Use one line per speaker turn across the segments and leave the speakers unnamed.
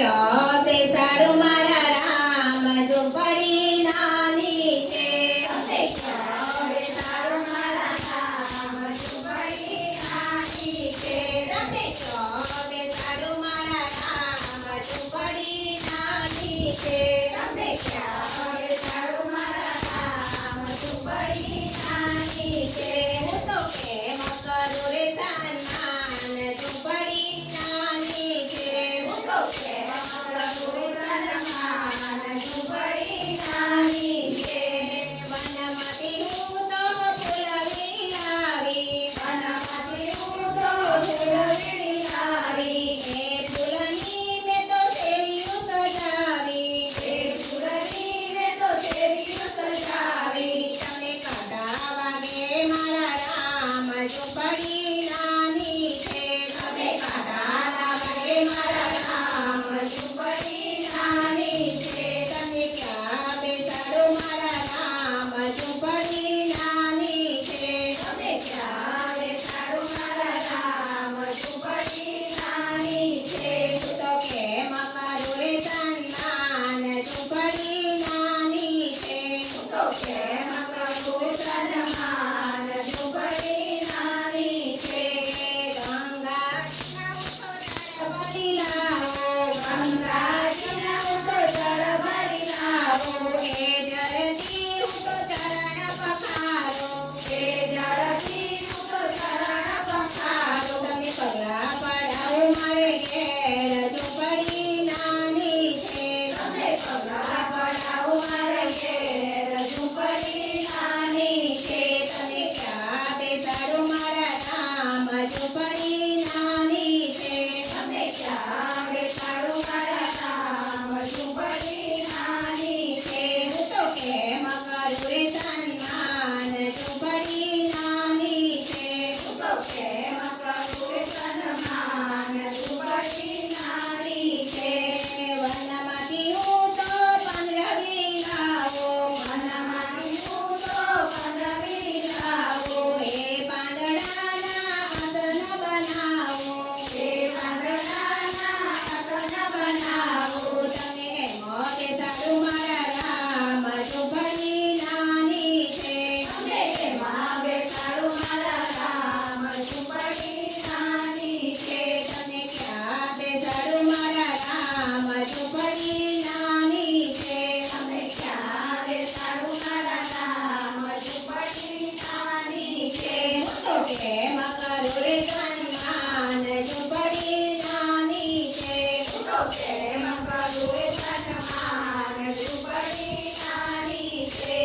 કયો બેસાડું મારા રામ ઝૂંપડી નાની છે. તમે કયો બેસાડું મારા રામ ઝૂંપડી નાની છે. તમે કયો બેસાડું મારા રામ ઝૂંપડી નાની છે. તમે કયો બેસાડું મારા રામ ઝૂંપડી નાની છે. હું તો કેમ કરું રે સન્માન ઝૂંપડી નાની છે. હું તો કેમ કરું રે સન્માન ઝૂંપડી નાની છે. વનમાંથી હું તો ફૂલ વીણી લાવી. વનમાંથી હું તો ફૂલ વીણી લાવી. એ ફૂલની મેં તો શેરીઓ સજાવી. એ ફૂલની મેં તો શેરીઓ સજાવી. તમે કાઢા વાગે મારા રામ ઝૂંપડી નાની છે. તમે કાઢા વાગે મારા રામ ઝૂંપડી નાની છે. તમે ક્યાં બેસાડો મારા રામ ઝૂંપડી નાની છે. તમે ક્યાં બેસાડો મારા રામ ઝૂંપડી નાની છે. હું તો કેમ કરું રે સન્માન ઝૂંપડી નાની છે. હું તો કેમ કરું સન્માન ઝૂંપડી નાની છે. ગંગાજીના ઉત્તર ભરી લાવો. ગંગાજીના ઉત્તર ભરી લાવો. એ જળથી હું તો ચરણ પખારો. એ જળથી હું તો ચરણ પખારો. તમે પગલાં પડાવો મારે ઘેર ઝૂંપડી નાની છે. તમે પગલાં પડાવો મારે ઘેર ઝૂંપડી નાની છે. તમે ક્યાં બેસાડો મારા રામ ઝૂંપડી નાની છે. તમે ક્યાં બેસાડો મારા રામ ઝૂંપડી નાની છે. હું તો કેમ કરું રે સન્માન ઝૂંપડી નાની છે. હું તો કેમ કરું રે સન્માન ઝૂંપડી નાની છે. વનમાંથી હું તો પાંદડા વીણી લાવો. વનમાંથી હું તો પાંદડા વીણી લાવો. એ પાંદડાના આસન બનાવો. એ પાંદડાના આસન બનાવો. તમે એમ બેસાડો મારા રામ ઝૂંપડી નાની છે. તમે એમાં બેસાડો મારા રામ ઝૂંપડી નાની છે. તમે ક્યાં બેસાડો મારા રામ ઝૂંપડી નાની છે. તમે ક્યાં બેસાડો મારા રામ ઝૂંપડી નાની છે. હું તો કેમ કરું રે સન્માન ઝૂંપડી નાની છે. હું તો કેમ કરું રે સન્માન ઝૂંપડી નાની છે.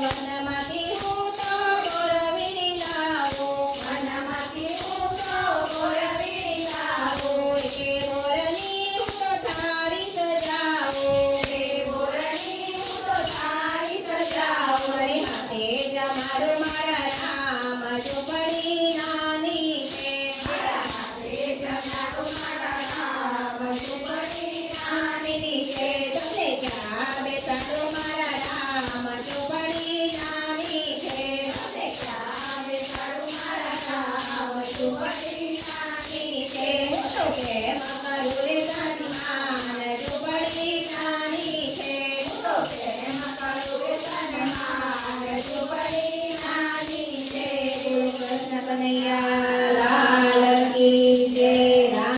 વનમાંથી હું તો બોર વીણી લાવું. વનમાંથી હું તો બોર વીણી લાવું. એ બોરની હું તો થાળી સજાવું. એ બોરની હું તો થાળી સજાવું. મારી હાથે જમાડો મારા રામ ઝૂંપડી નાની છે. મારા હાથે જમાડો મારા રામ ઝૂંપડી નાની છે. તમે ક્યાં બેસાડો મારા રામ ઝૂંપડી નાની છે. તમે ક્યાં બેસાડો મારા રામ ઝૂંપડી નાની છે. હું તો કેમ કરું રે સન્માન